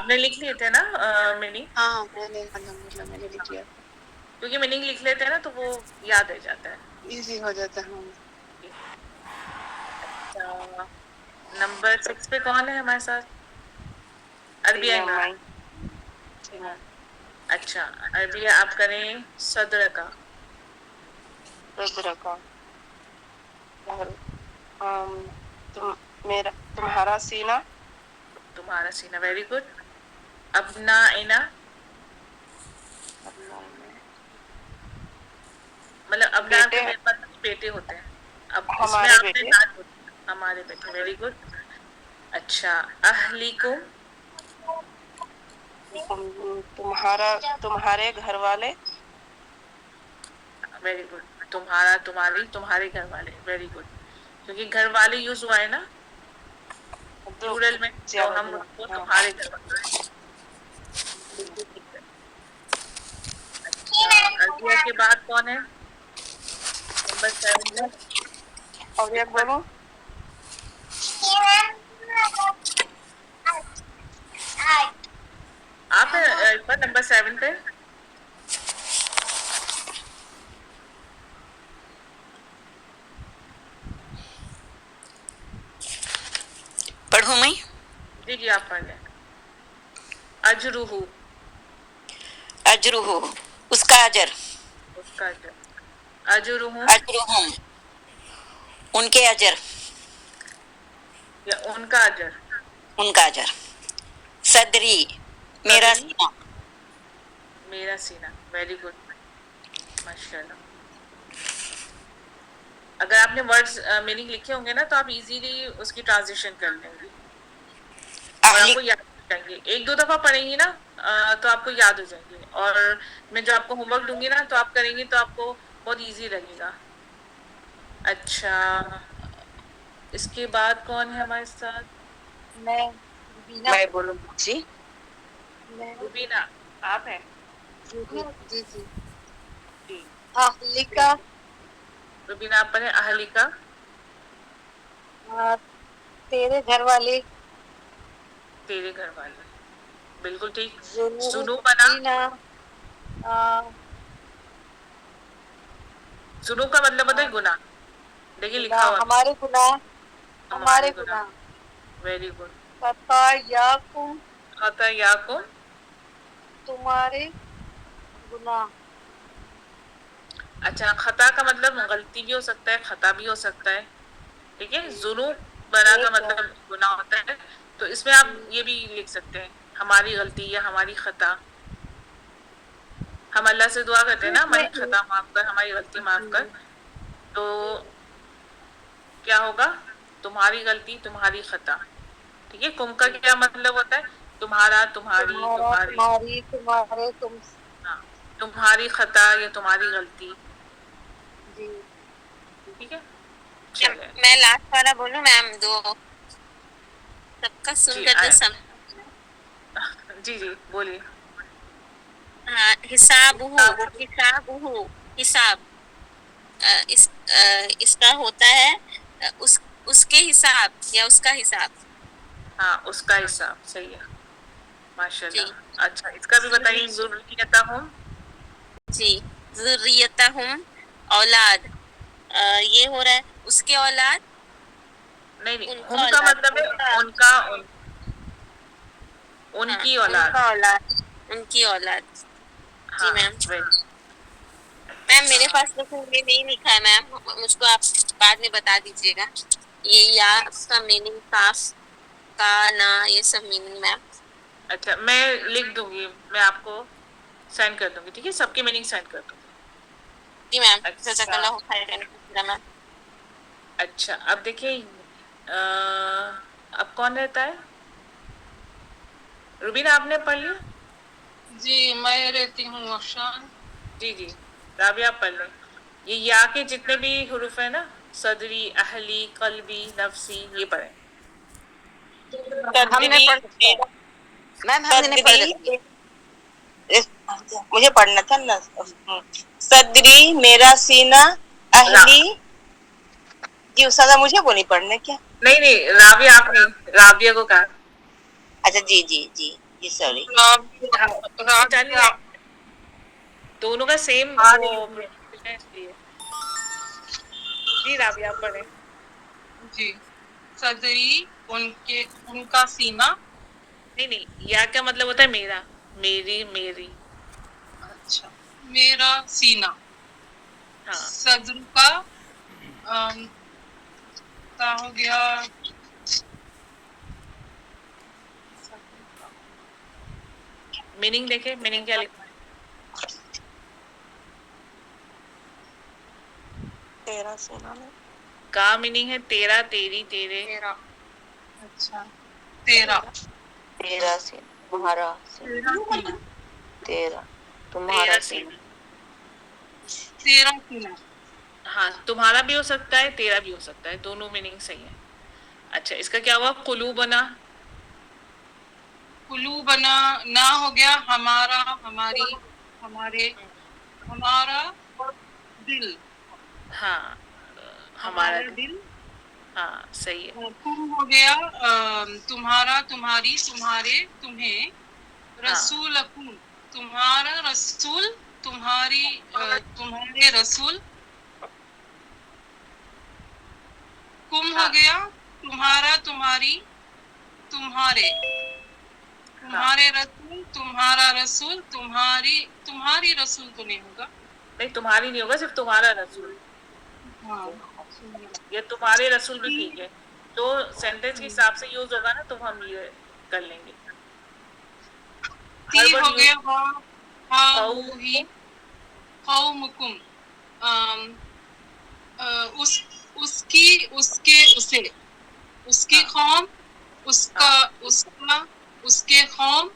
نے لکھ لیے تھے نا میننگ؟ ہاں میں نے الحمدللہ میں نے لکھ لیا، کیونکہ میننگ لکھ لیتے ہیں نا تو وہ یاد رہ جاتا ہے، ایزی ہو جاتا ہے۔ اچھا نمبر 6 پہ کون ہے ہمارے ساتھ؟ عربیہ عمران۔ اچھا عربیہ آپ کریں صدر کا۔ صدر کا میرا تمہارا سینہ، تمہارا سینہ، ویری گڈ۔ ابنا اینا، مطلب ابنا کے بیٹے، میرے پاس بیٹے ہوتے ہیں، اب اس میں ہمارے آپ نے بیٹے، نام ہوتی ہے ہمارے بیٹے، ویری گڈ۔ اچھا اہلیکم، تمہارے گھر والے، ویری گڈ۔ تمہارا، تمہاری، تمہارے گھر والے، ویری گڈ۔ کیونکہ گھر والے یوز ہوا ہے نا پلورل میں، تو زیادہ ہم دن، اس کو ہاں تمہارے گھر والے، بالکل ٹھیک ہے۔ اچھا عربیہ کے بعد کون ہے نمبر 7 میں؟ اور ایک حکمت، بولو، آپ پر نمبر 7 پہ۔ پڑھوں میں؟ جی جی آپ پڑھ لیں۔ اجرہ، اجرہ، اس کا اجر، اس کا اجر۔ اجرہم، اجرہم، ان کے اجر، یا ان کا اجر۔ ان کا اجر۔ صدری، میرا صدری، سینہ، میرا سینہ، ویری گڈ، ماشاء اللہ۔ اگر آپ نے ورڈز میننگ لکھے ہوں گے نا تو آپ ایزیلی اس کی ٹرانزلیشن کر لیں گے اور آپ اہلی، کو یاد ہو جائیں گے، ایک دو دفعہ پڑھیں گی نا تو آپ کو یاد ہو جائیں گے، اور میں جو آپ کو ہوم ورک دوں گی نا تو آپ کریں گی تو آپ کو بہت ایزی لگے گا۔ اچھا اس کے بعد کون ہے ہمارے ساتھ؟ میں بولوں جی، روبینہ، آپ ہیں؟ جی جی جی، جی اہلکا، روبینہ آپ پڑھیں اہلکا، تیرے گھر والے، تیرے گھر والے، بالکل ٹھیک۔ ذنوبنا، ذنوبنا، ذنوب کا مطلب ہوتا ہے گناہ، دیکھیے لکھا گناہ، ہوا بھی، ہمارے گناہ، ہمارے ہمارے گناہ، گناہ، ویری گڈ۔ خطایاکم، خطایاکم، تمہارے گناہ، اچھا خطا کا مطلب غلطی بھی ہو سکتا ہے، خطا بھی ہو سکتا ہے، ٹھیک ہے۔ ذنوب بنا کا ایک ہے، مطلب گناہ ہوتا ہے، تو اس میں آپ یہ بھی لکھ سکتے ہیں ہماری غلطی یا ہماری خطا۔ ہم اللہ سے دعا کرتے ہیں نا اس میں ہماری خطا معاف کر، ہماری غلطی معاف کر، جی، تو کیا ہوگا؟ تمہاری غلطی، تمہاری خطا، ٹھیک ہے۔ کم کا کیا مطلب ہوتا ہے؟ تمہارا، تمہاری، تمہارا، تمہاری، تمہاری، تمہارے، تم، ہاں، تمہاری خطا یا تمہاری غلطی، جی۔ ٹھیک ہے۔ چلے میں لاسٹ والا بولوں میم، دو سب کا سن جی کر جو آئے، سمجھ، جی جی بولیے۔ ہاں، حساب ہو، حساب ہو، حساب، اس کا ہوتا ہے اس کے حساب یا اس کا حساب، ہاں اس کا حساب، صحیح ہے، ماشاء جی اللہ۔ اچھا اس کا بھی بتائیے، ذریتہم، جی، ذریتہم، اولاد، یہ ہو رہا ہے اس کے اولاد، نہیں نہیں، ان کا ہم کا اولاد، مطلب ہے ان کا، ان ہاں کی ان اولاد، کا اولاد، ان کی اولاد، جی ہاں میم۔ ویری، میم میرے ہاں پاس لیکن یہ نہیں لکھا ہے میم، مجھ کو آپ بعد میں بتا دیجیے گا، یہ یا اس کا میننگ، کاف کا نا، یہ سب میننگ میم۔ اچھا میں لکھ دوں گی، میں آپ کو سینڈ کر دوں گی، ٹھیک ہے، سب کی میننگ سینڈ کر دوں گی۔ جی میم، جزاک اچھا اللہ خیرا میم۔ اچھا اب دیکھیے اب کون رہتا ہے؟ روبینہ آپ نے پڑھ لیا؟ جی میں رہتی ہوں افشان، جی جی رابعہ آپ پڑھ لیں۔ یہ یا کے جتنے بھی حروف ہیں نا، صدری، اہلی، قلبی، نفسی، یہ پڑھیں۔ ہم نے صدری، پڑھ لیا، میم ہم نے نہیں پڑھ صدری، لیا، مجھے پڑھنا تھا نا، صدری، میرا سینہ، اہلی، جی استاذہ مجھے بولی پڑھنے کیا؟ نہیں نہیں رابعہ آپ نہیں، رابعہ کو کہا۔ اچھا جی جی جی، जी सॉरी, जानिए दोनों का सेम वो है इसलिए। जी राबिया आप पढ़े। जी, सदरी उनके उनका सीना। नहीं, या क्या मतलब होता है मेरा, मेरी, मेरी। अच्छा, मेरा सीना। हाँ, सदर का क्या हो गया? सदर का मीनिंग देखे, मीनिंग क्या लिखा है? तेरा सीना में का मीनिंग है तेरा, तेरी, तेरे। तेरा। अच्छा, तेरा तेरा सीना, तुम्हारा सीना, तेरा सीना, तेरा तुम्हारा तेरा सीना। सीना। तेरा सीना। हाँ, तुम्हारा भी हो सकता है, तेरा भी हो सकता है, दोनों मीनिंग सही है। अच्छा, इसका क्या हुआ? कुलू बना। कुलू बना, ना हो गया हमारा, हमारी, हमारे, हमारा दिल, हाँ, हमारा हमारा दिल। दिल। हाँ, सही है। तुम हो गया तुम्हारा, तुम्हारी, तुम्हारे, तुम्हें। हाँ, रसूलकुम, तुम्हारा रसूल, तुम्हारी, तुम्हारे रसूल। कुम हो हाँ, गया तुम्हारा, तुम्हारी, तुम्हारे, हाँ। तुम्हारे रसूल, तुम्हारा रसूल, तुम्हारी, तुम्हारी रसूल तो नहीं होगा। नहीं, तुम्हारी नहीं होगा, सिर्फ तुम्हारा रसूल। हाँ, ये तुम्हारे रसूल भी ठीक है। तो सेंटेंस के हिसाब से यूज होगा ना, तो हम ये कर लेंगे। ती हर वर्ड हो यूज। गया हा हु ही, कौमुकुम, अम, उस, उसकी, उसके, उसे, उसकी हाँ, कौम, उसका, हाँ। उसका, उसके कौम,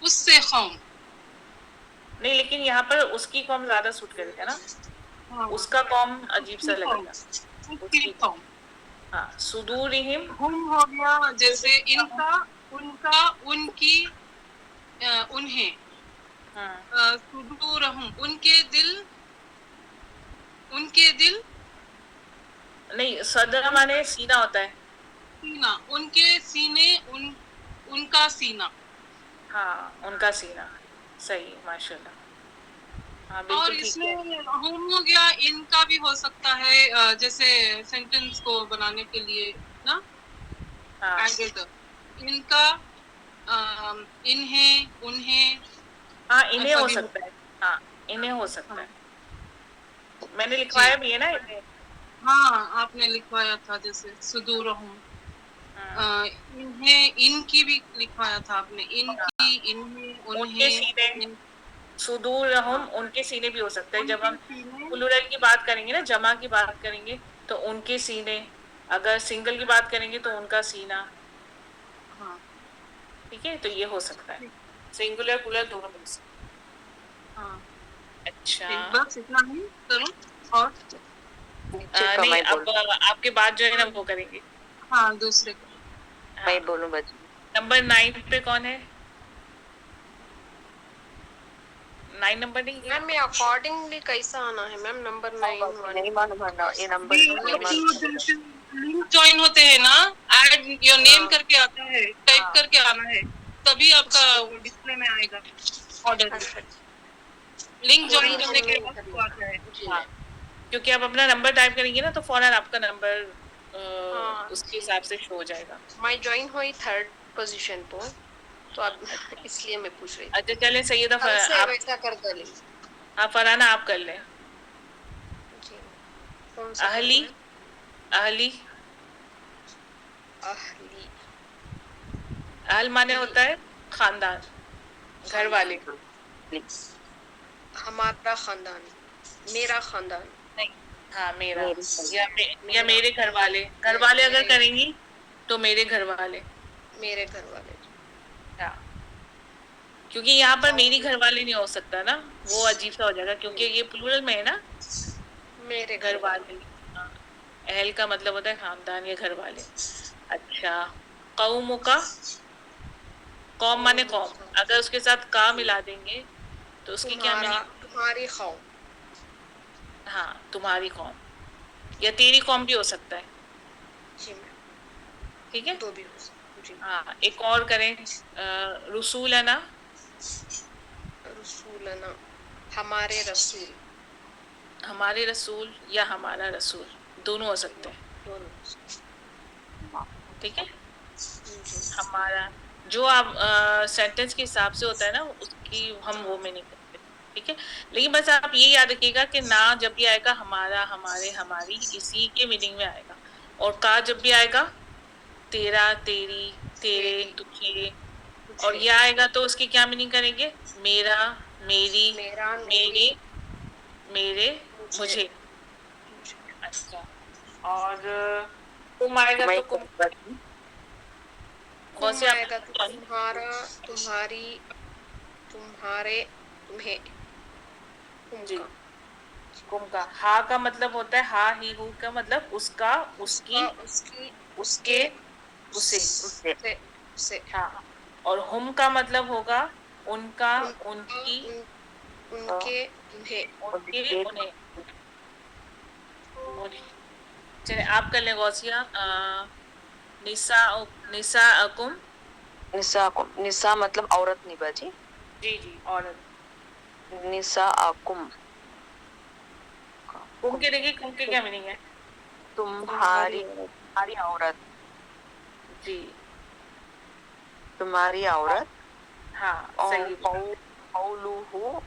उससे कौम। नहीं, लेकिन यहाँ पर उसकी कौम ज्यादा सूट करेगा ना। हाँ, उसका कौम अजीब उसकी सा कौम, लगेगा। उसकी उसकी कौम। कौम। हाँ, सुदूरिहिम। हुम हो गया जैसे इनका, उनका, उनकी, उन्हें। हाँ, सुदूरहुम, उनके दिल, उनके दिल। नहीं, सदर उन माने सीना होता है। सीना, उनके सीने, उनका सीना। हाँ, उनका सीना। सही है, माशाल्लाह। हाँ, और बिल्कुल ठीक इसमें है। हुम हो गया, इनका भी हो सकता है, जैसे सेंटेंस को बनाने के लिए ना, हाँ, एडेड। इनका, इन्हें, उन्हें, हाँ, इन्हें ऐसा हो भी सकता है। हाँ, इन्हें हो सकता हाँ है। मैंने जी, लिखवाया भी है ना इन्हें। हाँ आपने लिखवाया था जैसे सुदूरहुम। हाँ, इन्हें, इनकी भी लिखवाया था आपने, हाँ, इनकी, इन्हें, उनके उन्हें, सीने। इन, सुदूरहुम, हाँ उनके सीने भी हो सकते हैं। जब उनके हम सीने। प्लूरल की बात करेंगे ना, जमा की बात करेंगे, तो उनके सीने। अगर सिंगल की बात करेंगे तो उनका सीना। हाँ ठीक है, तो ये हो सकता है। ठीक, सिंगुलर प्लूरल दोनों मिल सकते हाँ हैं। अच्छा। ठीक, बस इतना ही करूँ और नीचे का नहीं, मैं अब बोल, आपके बाद जो है ना वो करेंगे। हाँ दूसरे को। हाँ, मैं बोलूं बच्ची। नंबर 9 पे कौन है? 9 नंबर नहीं है। मैम ये अकॉर्डिंगली कैसा आना है मैम? नंबर 9 वाले नहीं मालूम है ना, ये नंबर जी, नहीं आपको मालूम। जैसे लिंक ज्वाइन होते हैं ना, ऐड योर नेम हाँ करके आता है, टाइप हाँ, करके आना है, तभी आपका वो डिस्प्ले में आएगा ऑर्डर। अच्छा लिंक ज्वाइन पूरी हाँ, करने नेम के नहीं बाद वो करना आता है। है जी हाँ, मैम। क्योंकि आप अपना नंबर टाइप करेंगे ना, तो फौरन आपका नंबर हाँ उसके जी, हिसाब से शो हो जाएगा। मैं ज्वाइन हुई 3rd पोजीशन तो अब अच्छा, इसलिए मैं पूछ रही थी। अच्छा, चलें सैयदा कल से आप। वैसा कर डाली हाँ, फरहाना आप कर लें। जी। कौन सा करूँ अहली। मैम? अहली। अहली, अहल माने अहली होता है खानदान, घर वाले। खानदान, हमारा खानदान, मेरा खानदान, नहीं, हाँ, मेरा। मेरी या मेरा, मेरे घर वाले। घर वाले अगर मेरे, करेंगी तो मेरे घर वाले। मेरे घर वाले। हाँ, क्योंकि यहाँ पर मेरी और घर वाले नहीं हो सकता ना, वो अजीब सा हो जाएगा, क्योंकि ये प्लूरल में है ना। मेरे घर घर वाले। वाले। हाँ, अहल का मतलब होता है खानदान या घर वाले। अच्छा, कौम का। कौम माने कौम कौम। का, अगर उसके साथ का मिला देंगे तो उसकी क्या तुम्हारा, मीनिंग? तुम्हारी कौम। हाँ, तुम्हारी कौम या तेरी कौम भी हो सकता है। जी मैम, ठीक है। दो भी हो सकते। जी हाँ, एक और करें, रसूलना, रसूलना हमारे रसूल हमारे रसूल या हमारा रसूल, दोनों हो सकते हैं, दोनों ठीक है। जी हमारा जो आप सेंटेंस के हिसाब से होता है ना, उसकी हम वो में नहीं करते, ठीक है। लेकिन बस आप ये याद रखिएगा कि ना जब भी आएगा हमारा, हमारे, हमारी, इसी के मीनिंग में आएगा। और का जब भी आएगा तेरा, तेरी, तेरे, तेरी तुझे, और तुझे ये आएगा तो उसकी क्या मीनिंग करेंगे? मेरा, मेरी, मेरा मेरे, मेरी मेरे, मुझे मुझे। मुझे अच्छा, और तुम आएगा तो तुम, कौन तुम से आप आएगा तो तुम्हारा तुम्हारी तुम्हारे तुम्हें तुम जी, का कुम का। हा का मतलब होता है हा, ही, हु का मतलब उसका, उसकी, उसका उसकी उसके, उसके उसे। उससे उसे हाँ, और हुम का मतलब होगा उनका, उनका उनकी, उनके उन्हें उनके, उन्हें, उन्हें। चलिए आप कर लें गौसिया। निसा, निसा अकुम। निसा को निसा मतलब औरत नहीं बाजी, जी जी, औरत। निसा आकुम कुम के देखिए, कुम के क्या मीनिंग है? तुम्हारी तुम्हारी औरत, जी तुम्हारी औरत। हाँ, और सही। कौलुहु,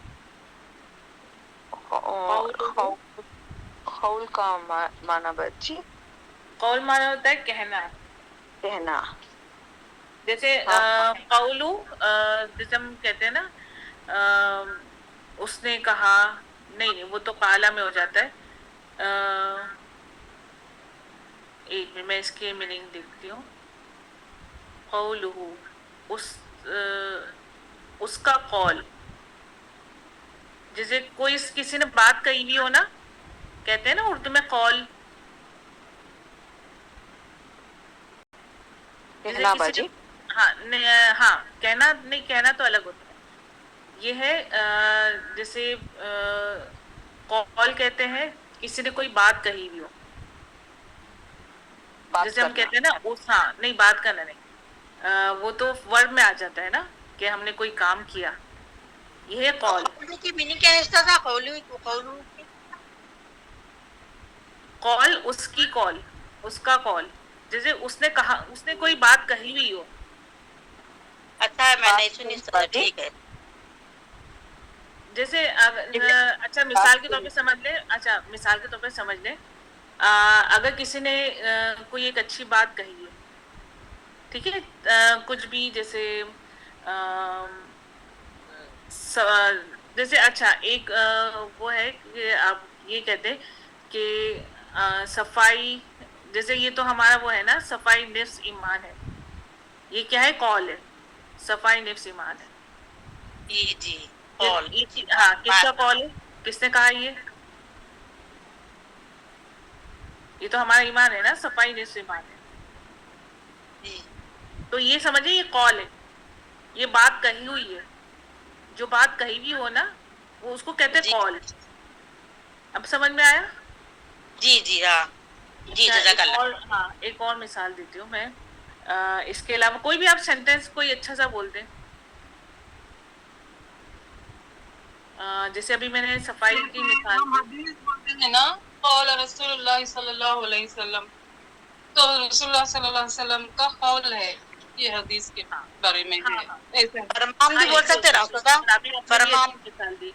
कौलुहु, कौल का माना बच्ची कौल माना होता है कहना। कहना। जैसे हाँ कौलू, जैसे हम कहते हैं ना, उसने कहा, नहीं नहीं, वो तो काला में हो जाता है। एक मिनट, मैं इसकी मीनिंग देखती हूँ। कौलुहु, उस, उसका कौल। जैसे कोई किसी ने बात कही भी हो ना, कहते हैं ना उर्दू में कौल। जैसे कहना किसी ने, बाजी। हाँ नहीं, हाँ कहना नहीं, कहना तो अलग होता है। ये है जैसे कॉल कहते हैं, किसी ने कोई बात कही भी हो। बात जैसे हम करना। कहते हैं ना उस, हाँ नहीं, बात करना नहीं, वो तो वर्ब में आ जाता है ना, कि हमने कोई काम किया, ये है कॉल। कौलू की मीनिंग क्या है इसका? कौलू कौलू की कॉल, उसकी कॉल, उसका कॉल। जैसे उसने कहा, उसने कोई बात कही हुई हो। अच्छा है, मैं नहीं सुनी, चलो बाजी ठीक है। जैसे अच्छा मिसाल के तौर पे समझ ले, अच्छा मिसाल के तौर पे समझ ले, अगर किसी ने कोई एक अच्छी बात कही है, ठीक है, कुछ भी, जैसे जैसे अच्छा एक वो है कि आप ये कहते हैं कि सफाई, जैसे ये तो हमारा वो है ना, सफाई निफ्स ईमान है। ये क्या है? कॉल है, सफाई निफ्स ईमान है। जी जी, कॉल हाँ, किसका बात। कॉल है? किसने कहा ये तो हमारा ईमान है ना, सफाई निफ्स ईमान है। जी तो ये समझिए, ये कॉल है, ये बात कही हुई है। जो बात कही हुई हो ना, वो उसको कहते हैं जी कॉल। अब समझ में आया? जी जी, हाँ जी, अच्छा, एक जज़ाकल्लाह। और, हाँ एक और मिसाल देती हूँ मैं। इसके अलावा कोई भी आप सेंटेंस कोई अच्छा सा बोल दें। जैसे अभी मैंने सफाई की जैसे मिसाल हम दी। हदीस बोलते हैं ना, कौल रसूलुल्लाह सल्लल्लाहु अलैहि वसल्लम, तो रसूलुल्लाह सल्लल्लाहु अलैहि वसल्लम का कौल है ये हदीस के हाँ बारे में हाँ है। हाँ ऐसे फरमान हाँ, भी बोल ऐसे सकते होता हैं है, रास्ता बिल्कुल, का। अभी आपने भी फरमान, अच्छी मिसाल दी।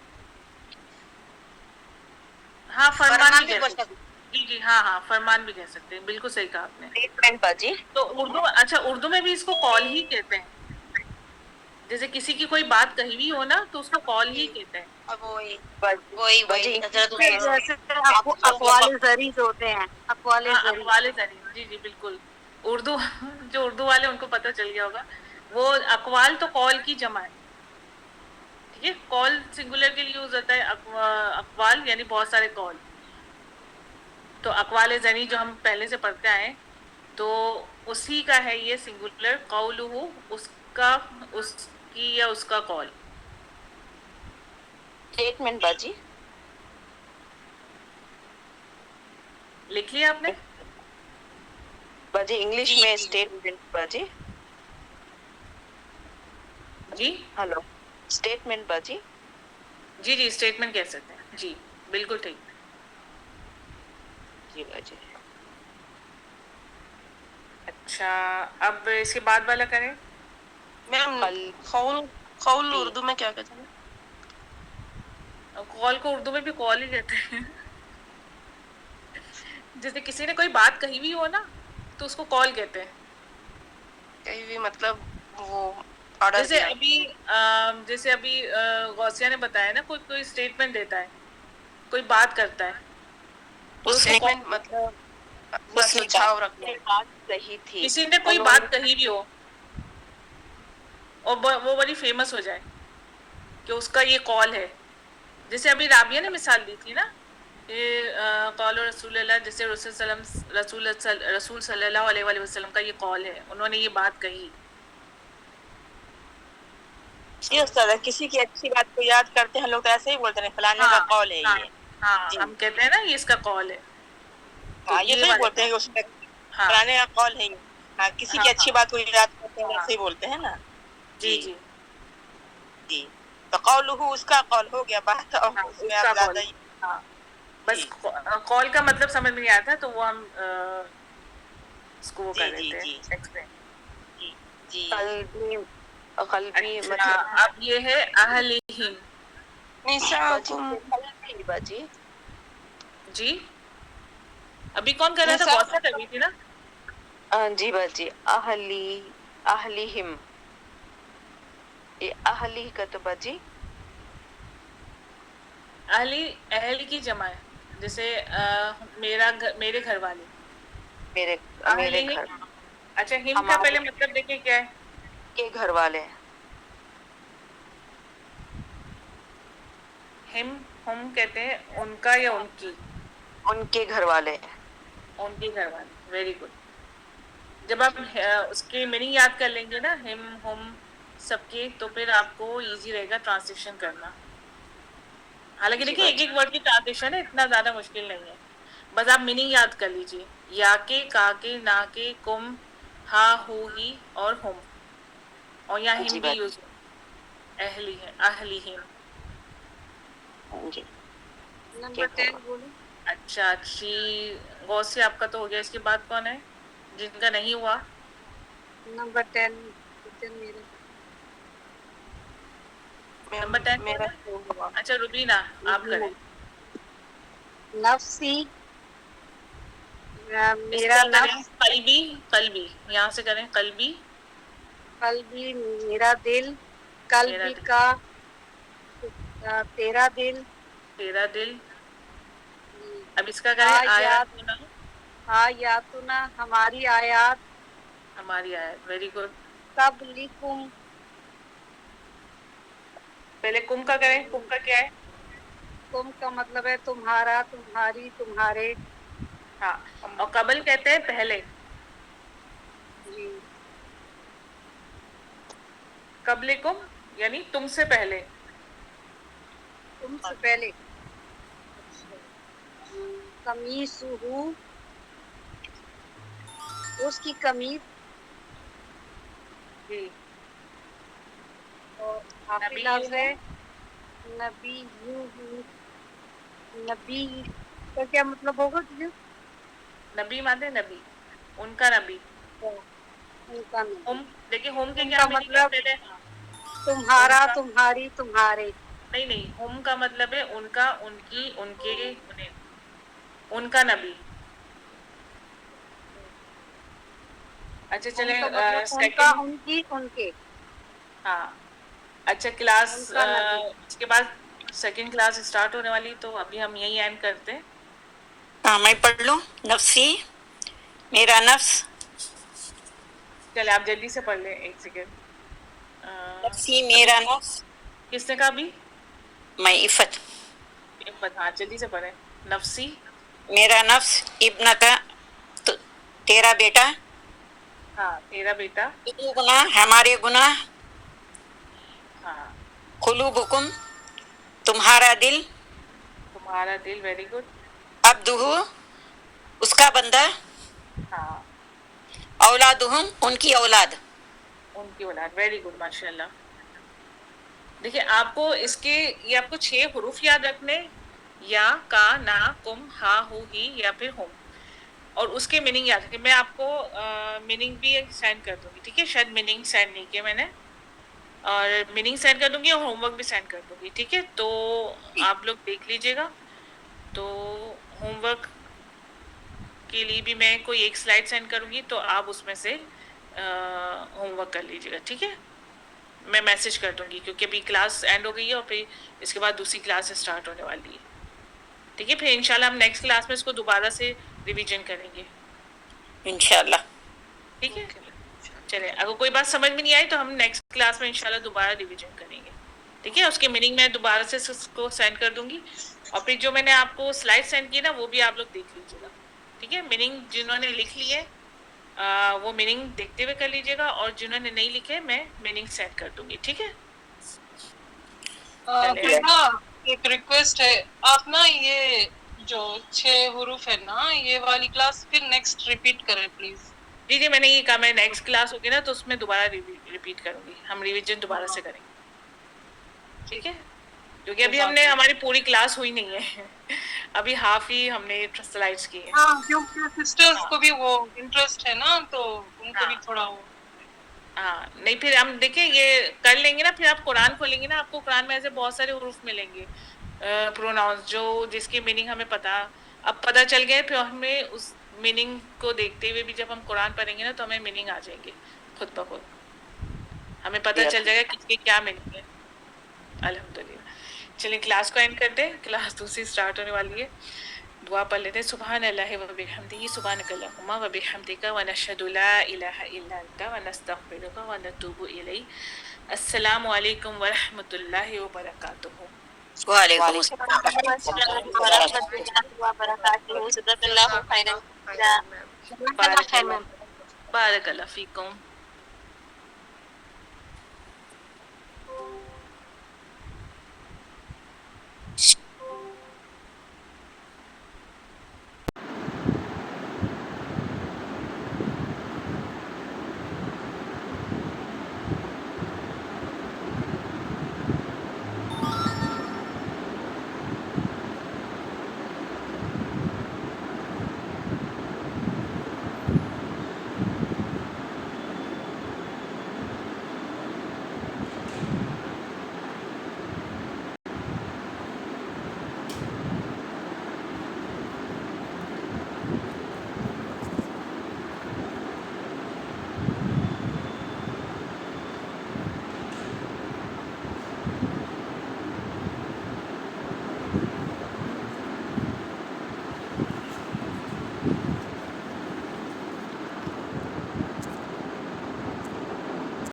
हाँ, फरमान भी फरमान भी कह बोल सकते सकते। हैं। जी जी, हाँ हाँ, फरमान भी कह सकते हैं, बिल्कुल सही कहा आपने। स्टेटमेंट बाजी। तो उर्दू, अच्छा उर्दू में भी इसको कॉल ही कहते हैं। जैसे किसी की कोई बात कही हुई हो ना, तो उसको कॉल ही जी, कहते हैं। अब वही बाजी वही वही बाजी हजरत इंग्लिश में जैसे आप अकवाल जरीज होते हैं, अकवाल हाँ, जरीज। अकवाले जरी, जी जी बिल्कुल। उर्दू जो उर्दू वाले, उनको पता चल गया होगा। वो अकवाल तो कॉल की जमा है, ठीक है। कॉल सिंगुलर के लिए यूज होता है, अकवाल यानी बहुत सारे कॉल। तो अकवाले जनी जो हम पहले से पढ़ते आए, तो उसी का है ये सिंगुलर, कौलुहु, उसका, उसकी या उसका कॉल। स्टेटमेंट बाजी। लिख लिया आपने? बाजी इंग्लिश जी में जी स्टेटमेंट बाजी। جی हेलो स्टेटमेंट बाजी जी जी स्टेटमेंट कह सकते हैं जी, बिल्कुल ठीक। जी बाजी अच्छा, अब इसके बाद वाला करें। मैम कल खौल खौल जी उर्दू में क्या कहते हैं? कॉल को उर्दू में भी कॉल ही कहते हैं। जैसे किसी ने कोई बात कही भी हो ना, तो उसको कॉल कहते हैं। कहीं भी मतलब वो ऑर्डर जैसे दिया। अभी गौसिया ने बताया ना, कोई कोई स्टेटमेंट देता है, कोई बात करता है, तो उसको स्टेटमेंट मतलब अपना उसने सुझाव रखना। ये बात सही थी किसी ने कोई उन्होंने बात कही भी हो और वो बड़ी फेमस हो जाए कि उसका ये कॉल है। जैसे अभी राबिया ने मिसाल दी थी ना, ये कौल रसूलुल्लाह, जैसे रसूल सल्लल्लाहु अलैहि वसल्लम का ये कॉल है, उन्होंने ये बात कही। जी उस्ताद, किसी की अच्छी बात को याद करते हैं लोग तो ऐसे ही बोलते हैं फलाने का हाँ कॉल है हाँ ये। हाँ, जी हम कहते हैं ना ये इसका कॉल है, तो हाँ, ये ये तो ही वाला बोलते हैं कि उसमें हाँ फलाने का कॉल है ये। हाँ, किसी हाँ की अच्छी हाँ बात को याद करते हैं हाँ ऐसे ही बोलते हैं ना। जी जी जी जी। तो कौलुहु उसका कॉल हो गया बात, और हाँ, उसमें आप उसका कॉल। ज्यादा ही। हाँ, बस जी कॉल का मतलब समझ में नहीं आता, तो वो हम इसको वो कर जी जी देते हैं जी एक्सप्लेन। जी जी। कल्बी कल्बी अच्छा, मतलब अब ये है अहलिहिम। बाजी निसाकुम कल्बी बाजी जी, अभी कौन कर रहा था? गौसा कर रही थी ना। जी बाजी अहली अहलिहिम ये अहली का तो बाजी अहली, अहल की जमा है, जैसे मेरे घर वाले। मेरे मेरे अहलिहिम। घर अच्छा, हिम का हमारे पहले मतलब देखिए क्या है। के घर वाले हिम, हम कहते हैं उनका या उनकी, उनके घर वाले उनके घर वाले। Very good. जब आप उसकी मीनिंग याद कर लेंगे ना, हिम हम सबके, तो फिर आपको इजी रहेगा ट्रांसलेशन करना। हालांकि जी देखिए एक बाजी एक वर्ड की ट्रांसलेशन है, इतना ज्यादा मुश्किल नहीं है। बस आप मीनिंग याद कर लीजिए। या के, का के, ना के, कुम, हा, हु, ही और हुम, और यहाँ जी हिम भी बाजी यूज हो, अहली है, अहली हिम। जी नंबर 10 बोलो। अच्छा, अच्छी। गौसी आपका तो हो गया, इसके बाद कौन है जिनका नहीं हुआ? नंबर 10 किचन मेरा नंबर 10 कौन मेरा है? तो हुआ। अच्छा, रुबीना, आप करें। नफ्सी मेरा इसका करें नफ्स कल्बी, कल्बी, यहाँ से करें कल्बी, कल्बी मेरा दिल मेरा कल्बी दिल, का तेरा दिल तेरा दिल। अब इसका करें आयात आयतुना, आयातुना हमारी आयात हमारी आयत। Very good. कबलिकुम पहले कुम का करें, कुम का क्या है? तुम का मतलब है तुम्हारा तुम्हारी तुम्हारे हाँ, और कबल कहते हैं पहले। जी कबले कुम यानी तुमसे पहले। तुमसे पहले कमीसुहु उसकी कमीज जी। और नबी काफी लफ्ज है नबी नबी का क्या मतलब होगा तुझे नबी मानते हैं नबी, उनका नबी। उनका नहीं हुम, देखिए हुम के क्या उनका मीनिंग है मतलब पहले? तुम्हारा उनका, तुम्हारी तुम्हारे नहीं नहीं, हुम का मतलब है उनका, उनकी, उनके, उन्हें, उनका नबी। अच्छा चले उनका मतलब उनका सेकंड। उनकी उनके हाँ, अच्छा क्लास, उनका नबी इसके बाद सेकंड क्लास स्टार्ट होने वाली, तो अभी हम यही एंड करते हैं। हाँ, मैं पढ़ लूँ। नफ्सी मेरा नफ्स, चले आप जल्दी से पढ़ लें, एक सेकेंड। नफ्सी अभी मेरा नफ्स, किसने कहा अभी? मैं इफ़त, हाँ, जल्दी से पढ़े। नफसी, मेरा नफ्स, इब्न का तो, तेरा बेटा, हाँ तेरा बेटा, गुनाह हमारे गुनाह, हाँ कुलूबुकुम तुम्हारा दिल, तुम्हारा दिल। Very good. अब्दुहु उसका बंदा, हाँ, औलादुहुम उनकी औलाद। उनकी औलाद। वेरी गुड, माशाल्लाह। دیکھیے آپ کو اس کے یہ آپ کو 6 حروف یاد رکھنے، یا، کا، نا، کم، ہا، ہو، ہی یا پھر ہم، اور اس کے میننگ یاد رکھیں. میں آپ کو میننگ بھی سینڈ کر دوں گی، ٹھیک ہے؟ شاید میننگ سینڈ نہیں کیا میں نے، اور میننگ سینڈ کر دوں گی اور ہوم ورک بھی سینڈ کر دوں گی، ٹھیک ہے؟ تو آپ لوگ دیکھ لیجیے گا. تو ہوم ورک کے لیے بھی میں کوئی ایک سلائڈ سینڈ کروں گی، تو آپ اس میں سے ہوم ورک کر لیجیے گا، ٹھیک ہے؟ میں میسج کر دوں گی کیونکہ ابھی کلاس اینڈ ہو گئی ہے اور پھر اس کے بعد دوسری کلاس اسٹارٹ ہونے والی ہے، ٹھیک ہے؟ پھر انشاءاللہ ہم نیکسٹ کلاس میں اس کو دوبارہ سے ریویژن کریں گے، انشاءاللہ. ٹھیک ہے؟ Okay ma'am. چلے، اگر کوئی بات سمجھ میں نہیں آئی تو ہم نیکسٹ کلاس میں انشاءاللہ دوبارہ ریویژن کریں گے، ٹھیک ہے؟ اس کے میننگ میں دوبارہ سے اس کو سینڈ کر دوں گی، اور پھر جو میں نے آپ کو سلائڈ سینڈ کی نا وہ بھی آپ لوگ دیکھ لیجیے گا، ٹھیک ہے؟ میننگ جنہوں نے لکھ لی ہے وہ میننگ دیکھتے ہوئے کر لیجیے گا، اور جنہوں نے نہیں لکھے میں میننگ سینڈ کر دوں گی، ٹھیک ہے؟ چلے، نا ایک ریکویسٹ ہے، آپ نا یہ جو 6 حروف ہے نا یہ والی کلاس پھر نیکسٹ ریپیٹ کریں پلیز. جی جی میں نے یہ کہا میں نیکسٹ کلاس ہوگی نا تو اس میں دوبارہ ریپیٹ کروں گی، ہم ریویژن دوبارہ سے کریں گے، ٹھیک ہے؟ کیونکہ ابھی ہم نے ہماری پوری کلاس ہوئی نہیں ہے، ابھی ہاف ہی ہم نے سلائڈس کی ہیں. ہاں کیونکہ سسٹرز کو بھی وہ انٹرسٹ ہے نا تو ان کو بھی تھوڑا وہ. ہاں نہیں پھر ہم دیکھیں یہ کر لیں گے نا، پھر آپ قرآن کھولیں گے نا آپ کو قرآن میں ایسے بہت سارے حروف ملیں گے، پروناؤنس جو جس کی میننگ ہمیں اب پتہ چل گئے، پھر ہمیں اس میننگ کو دیکھتے ہوئے بھی جب ہم قرآن پڑھیں گے نا تو ہمیں میننگ آ جائیں گے خود بخود، ہمیں پتہ چل جائے گا کس کی کیا میننگ ہے. الحمدللہ. چلیے کلاس کو اینڈ کرتے ہیں، کلاس دوسری اسٹارٹ ہونے والی ہے. دعا پڑھ لیتے ہیں. سبحان اللہ و بحمدہ، سبحانک اللہم و بحمدک، ونشہد لا الہ الا انت ونستغفرک ونتوب الیک. السلام علیکم ورحمۃ اللہ وبرکاتہ. وعلیکم وعلیکم السلام السلام ورحمۃ اللہ ورحمۃ اللہ وبرکاتہ. جزاک اللہ خیرا. خیرا میم. بارک اللہ بارک اللہ فیکم.